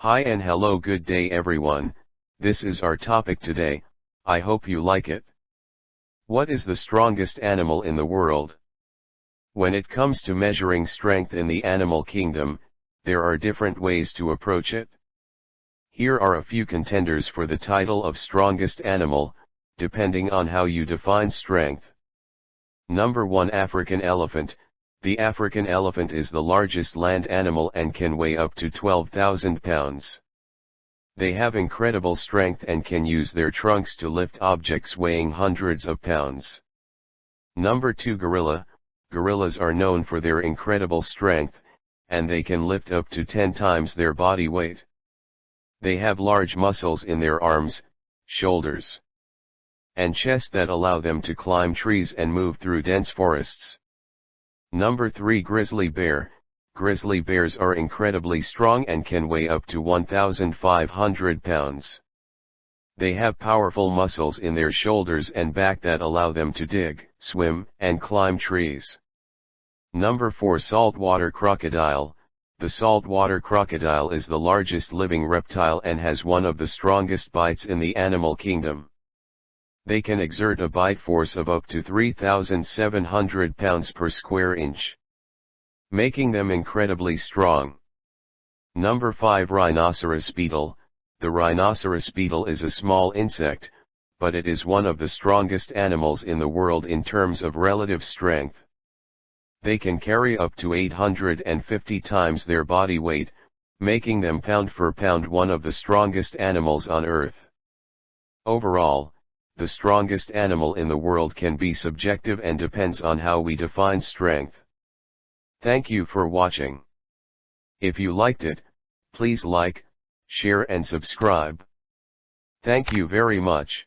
Hi and hello, good day everyone. This is our topic today. I hope you like it. What is the strongest animal in the world? When it comes to measuring strength in the animal kingdom, there are different ways to approach it. Here are a few contenders for the title of strongest animal, depending on how you define strength. Number 1, African elephant. The African elephant is the largest land animal and can weigh up to 12,000 pounds. They have incredible strength and can use their trunks to lift objects weighing hundreds of pounds. Number 2, gorilla. Gorillas are known for their incredible strength, and they can lift up to 10 times their body weight. They have large muscles in their arms, shoulders, and chest that allow them to climb trees and move through dense forests. Number 3, grizzly bear. Grizzly bears are incredibly strong and can weigh up to 1,500 pounds. They have powerful muscles in their shoulders and back that allow them to dig, swim, and climb trees. Number 4, saltwater crocodile. The saltwater crocodile is the largest living reptile and has one of the strongest bites in the animal kingdom. They can exert a bite force of up to 3,700 pounds per square inch, making them incredibly strong. Number 5, rhinoceros beetle. The rhinoceros beetle is a small insect, but it is one of the strongest animals in the world in terms of relative strength. They can carry up to 850 times their body weight, making them pound for pound one of the strongest animals on Earth. Overall, the strongest animal in the world can be subjective and depends on how we define strength. Thank you for watching. If you liked it, please like, share and subscribe. Thank you very much.